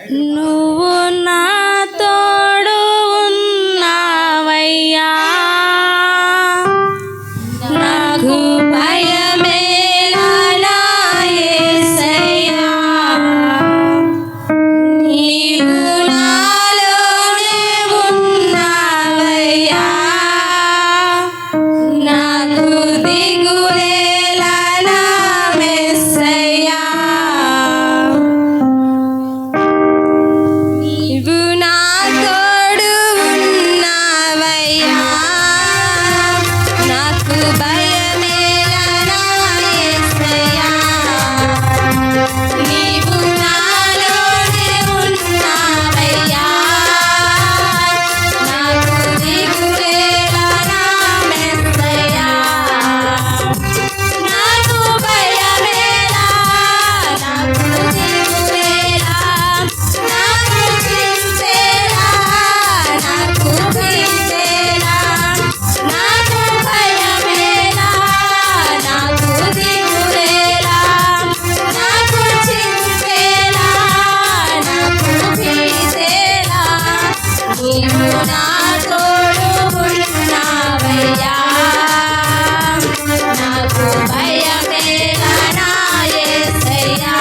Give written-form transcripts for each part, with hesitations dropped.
నువ్వు నా తోడు ఉన్నావయ్యా, నాకు భయమేలా యేసయ్యా. నీవు నాలోనే ఉన్నావయ్యా, నాకు దిగులేలా నా మెస్సయ్యా. నీవు నా తోడు ఉన్నావయ్యా, నాకు భయమేలా నా యేసయ్యా. నీవు నాలోనే ఉన్నావయ్యా, నాకు దిగులేలా నా మెస్సయ్యా. నాకు భయమేలా, నాకు దిగులేలా, నాకు చింతేలా, నాకు భీతేలా. నాకు భయమేలా, నాకు దిగులేలా, నాకు చింతేలా, నాకు భీతేలా. నీవు నా తోడు ఉన్నావయ్యా, నాకు భయమేలా నా యేసయ్యా.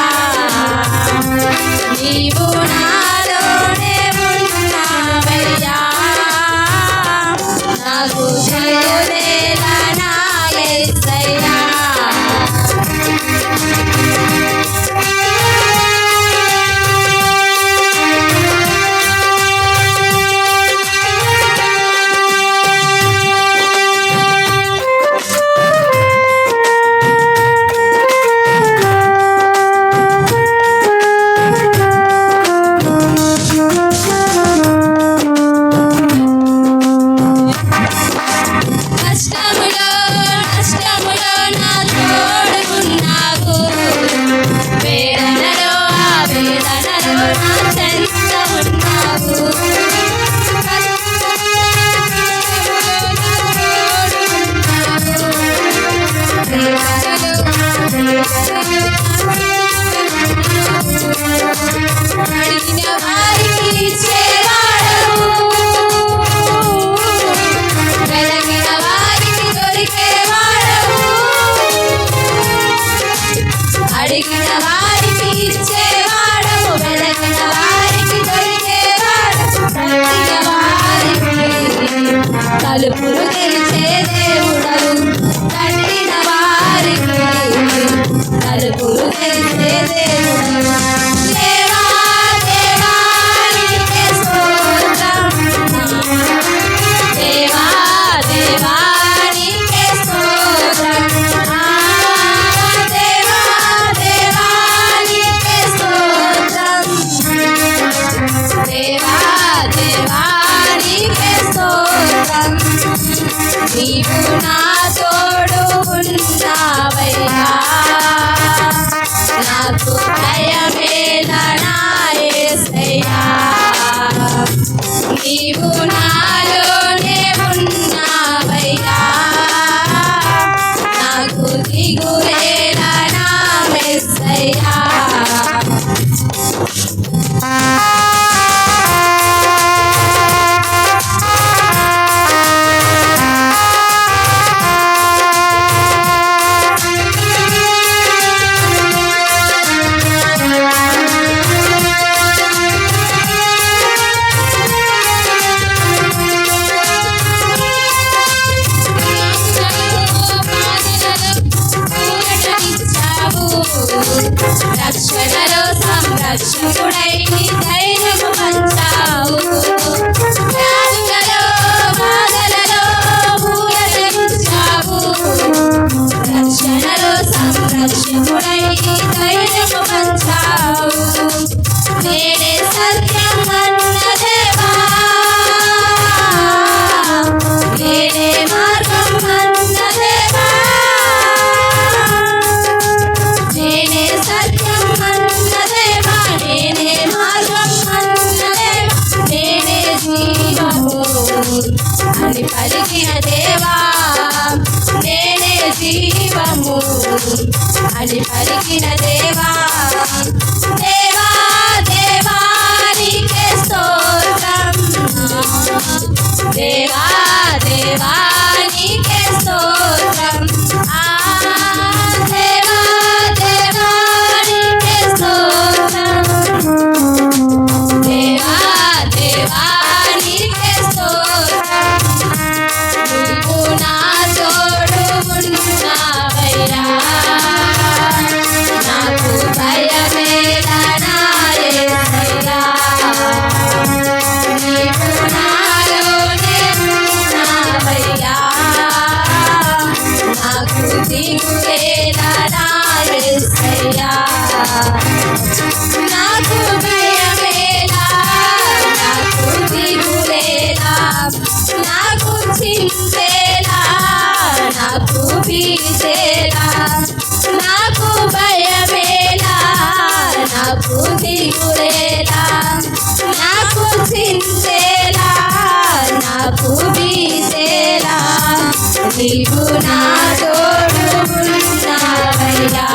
నీవు నాలోనే ఉన్నావయ్యా, నాకు దిగులేలా నా యేసయ్యా. కష్టములో నష్టములో నా తోడు ఉన్నావు, వేదనలో ఆ వేదనలో నా చెంత ఉన్నావు. అడిగిన వారికి ఇచ్చేవాడవు, వెలగిన వారికి దొరికేవాడవు. అడిగిన వారికి ఇచ్చేవాడవు, వెలగిన వారికి దొరికేవాడవు. తట్టిన వారికి తలుపులు తెరిచే దేవుడవు, తట్టిన వారికి తలుపులు తెరిచే దేవుడవు. దేవా దేవా నీకే స్తోత్రం, దేవా దేవా నీకే స్తోత్రం. దేవా దేవా నీకే స్తోత్రం, దేవా దేవా నీకే స్తోత్రం. నీవు నా తోడు ఉన్నావయ్యా, నాకు భయమేలా నా యేసయ్యా. నీవు నాలోనే ఉన్నావయ్యా, నాకు దిగులేలా నా మెస్సయ్యా. రక్షణలో సంరక్షకుడై నీ ధైర్యము పంచావు, వ్యాధులలో బాధలలో ఊరటించావు. రక్షణలో సంరక్షకుడై నీ ధైర్యము పంచావు. నేనే సత్యం అన్న దేవా, నేనే మార్గం అన్న దేవా, నేనే సత్యం అన్న దేవా, నేనే మార్గం అన్న దేవా, నేనే జీవము అని పలికిన దేవా, నేనే జీవము అని నాకు దిగులేలా, నాకు చింతేలా, నాకు బీసేలా, నీవు నా తోడు ఉన్నావయ్యా.